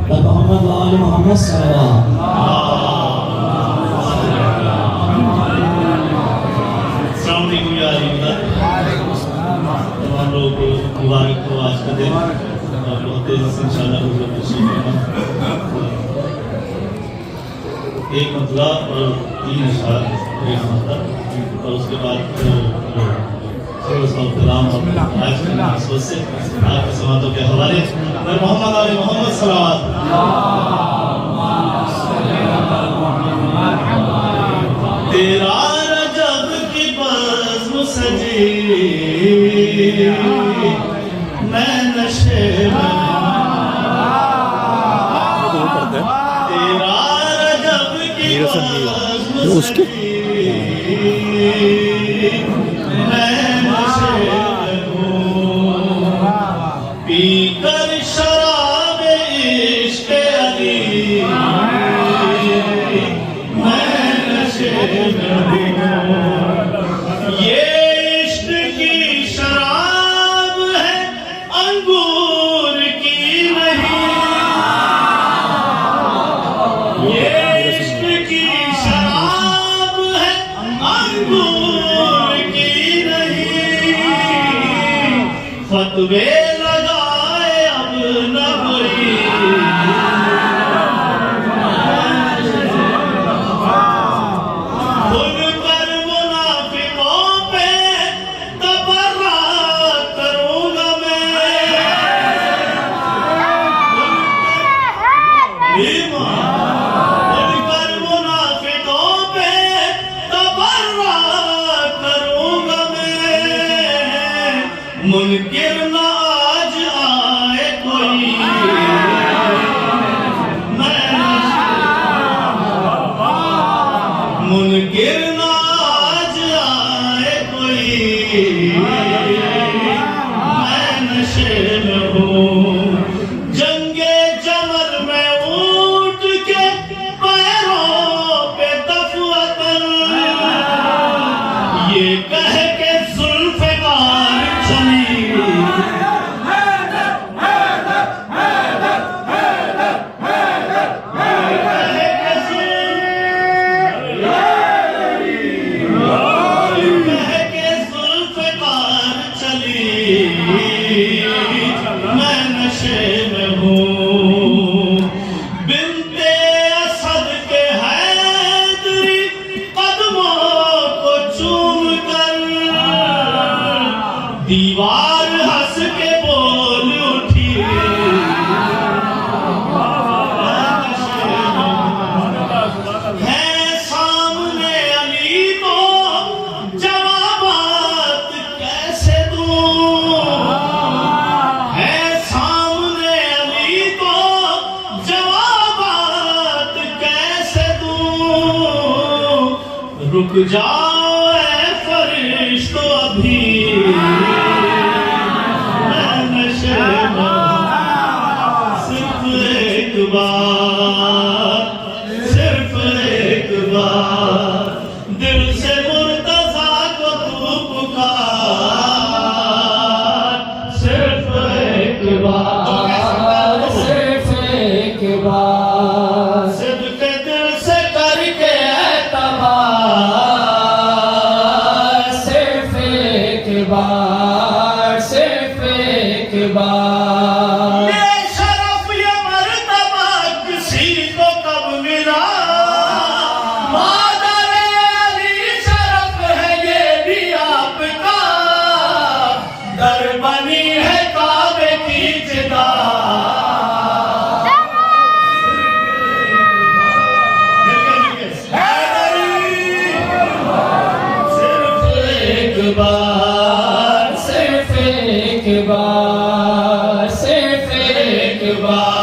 मोहम्मद व आले मोहम्मद सल्लल्लाहु तमाम लोग मुबारक को आज का दिन और बहुत तेजी से इंशाल्लाह एक मतला और 3 अशआर एक मतलब और उसके बाद सलाम और आज के नस्बत से आपके समातों के हवाले मोहम्मद आले मोहम्मद सलावत तेरा रजब की बज़्म सजी मैं नशे में तेरा रजब की बज़्म सजी मैं नशे में हूँ पीकर शराब इश्क़ अली मैं नशे में हूँ ये इश्क़ की शराब है अंगूर की नहीं ये इश्क़ की शराब है अंगूर की नहीं फतवे लगाए अब न कोई मुनकिर ना आज आए कोई मुनकिर ना आज आए कोई मैं नशे में हूँ जंगे जमल में ऊँट के पैरों पे दफवतन ये कह के जुल्फ़िकार चली मैं नशे में हूँ बिन्ते असद के हैदरी कदमों को चूम कर दीवार हंस के बोल उठी है सामने अली को जवाबात कैसे दूं रुक जाओ ऐ फरिश्तो अभी मैं नशे में सिर्फ एक बार दिल से मुर्तज़ा को तू पुकार सिर्फ एक बार सिद्क़े दिल से करके सिर्फ एक बार ये शरफ ये मर्तबा किसी को कब मिला मादर अली शरफ है ये भी आपका दर बनी है काबे की जिदा सिर्फ एक बार